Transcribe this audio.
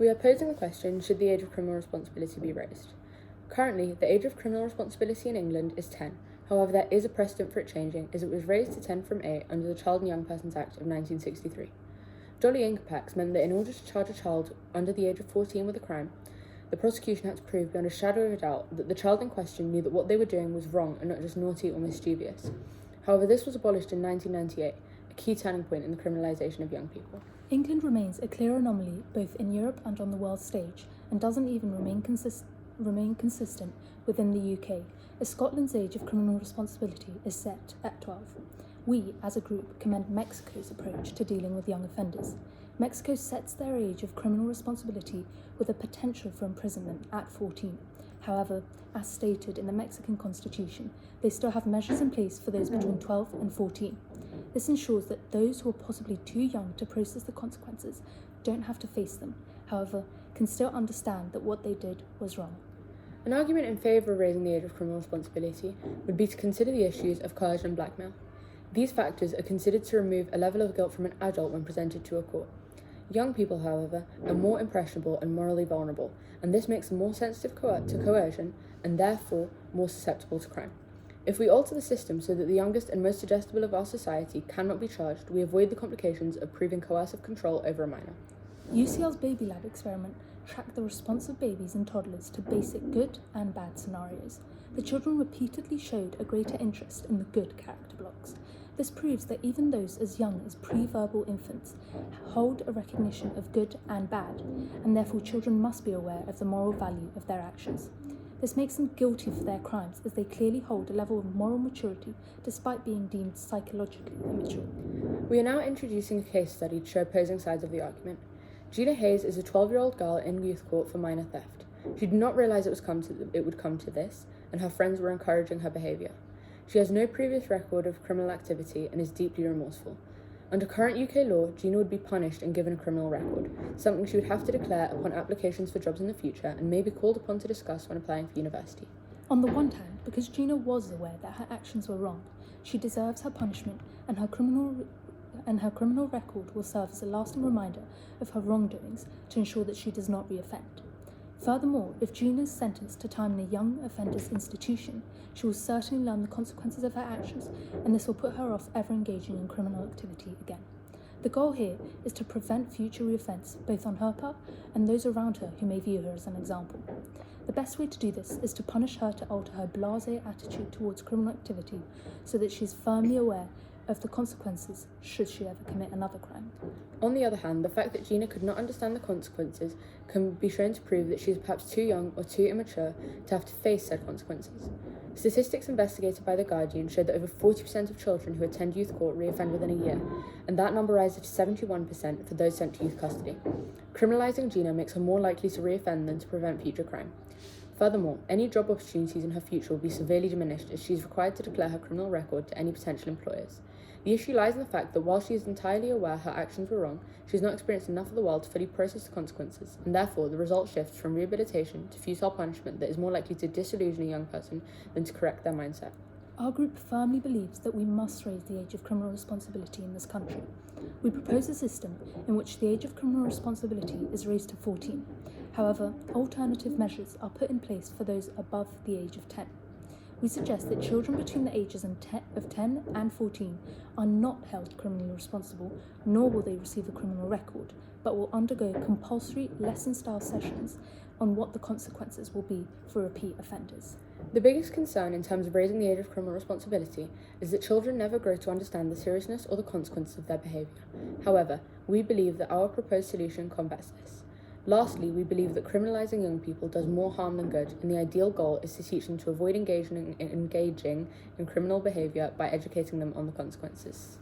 We are posing the question, should the age of criminal responsibility be raised? Currently, the age of criminal responsibility in England is 10. However, there is a precedent for it changing, as it was raised to 10 from 8 under the Child and Young Persons Act of 1963. Jolly Incapax meant that in order to charge a child under the age of 14 with a crime, the prosecution had to prove beyond a shadow of a doubt that the child in question knew that what they were doing was wrong and not just naughty or mischievous. However, this was abolished in 1998, a key turning point in the criminalisation of young people. England remains a clear anomaly both in Europe and on the world stage, and doesn't even remain consistent within the UK, as Scotland's age of criminal responsibility is set at 12. We, as a group, commend Mexico's approach to dealing with young offenders. Mexico sets their age of criminal responsibility with a potential for imprisonment at 14. However, as stated in the Mexican Constitution, they still have measures in place for those between 12 and 14. This ensures that those who are possibly too young to process the consequences don't have to face them, however, can still understand that what they did was wrong. An argument in favour of raising the age of criminal responsibility would be to consider the issues of coercion and blackmail. These factors are considered to remove a level of guilt from an adult when presented to a court. Young people, however, are more impressionable and morally vulnerable, and this makes them more sensitive to coercion and therefore more susceptible to crime. If we alter the system so that the youngest and most suggestible of our society cannot be charged, we avoid the complications of proving coercive control over a minor. UCL's Baby Lab experiment tracked the response of babies and toddlers to basic good and bad scenarios. The children repeatedly showed a greater interest in the good character blocks. This proves that even those as young as pre-verbal infants hold a recognition of good and bad, and therefore children must be aware of the moral value of their actions. This makes them guilty for their crimes, as they clearly hold a level of moral maturity despite being deemed psychologically immature. We are now introducing a case study to show opposing sides of the argument. Gina Hayes is a 12-year-old girl in youth court for minor theft. She did not realise it would come to this, and her friends were encouraging her behaviour. She has no previous record of criminal activity and is deeply remorseful. Under current UK law, Gina would be punished and given a criminal record, something she would have to declare upon applications for jobs in the future and may be called upon to discuss when applying for university. On the one hand, because Gina was aware that her actions were wrong, she deserves her punishment, and her criminal record will serve as a lasting reminder of her wrongdoings to ensure that she does not reoffend. Furthermore, if Gina is sentenced to time in a young offenders institution, she will certainly learn the consequences of her actions, and this will put her off ever engaging in criminal activity again. The goal here is to prevent future reoffence, both on her part and those around her who may view her as an example. The best way to do this is to punish her to alter her blasé attitude towards criminal activity so that she is firmly aware of the consequences should she ever commit another crime. On the other hand, the fact that Gina could not understand the consequences can be shown to prove that she is perhaps too young or too immature to have to face said consequences. Statistics investigated by The Guardian show that over 40% of children who attend youth court reoffend within a year, and that number rises to 71% for those sent to youth custody. Criminalising Gina makes her more likely to reoffend than to prevent future crime. Furthermore, any job opportunities in her future will be severely diminished as she is required to declare her criminal record to any potential employers. The issue lies in the fact that while she is entirely aware her actions were wrong, she has not experienced enough of the world to fully process the consequences, and therefore the result shifts from rehabilitation to futile punishment that is more likely to disillusion a young person than to correct their mindset. Our group firmly believes that we must raise the age of criminal responsibility in this country. We propose a system in which the age of criminal responsibility is raised to 14. However, alternative measures are put in place for those above the age of 10. We suggest that children between the ages of 10 and 14 are not held criminally responsible, nor will they receive a criminal record, but will undergo compulsory lesson-style sessions on what the consequences will be for repeat offenders. The biggest concern in terms of raising the age of criminal responsibility is that children never grow to understand the seriousness or the consequences of their behaviour. However, we believe that our proposed solution combats this. Lastly, we believe that criminalising young people does more harm than good, and the ideal goal is to teach them to avoid engaging in criminal behaviour by educating them on the consequences.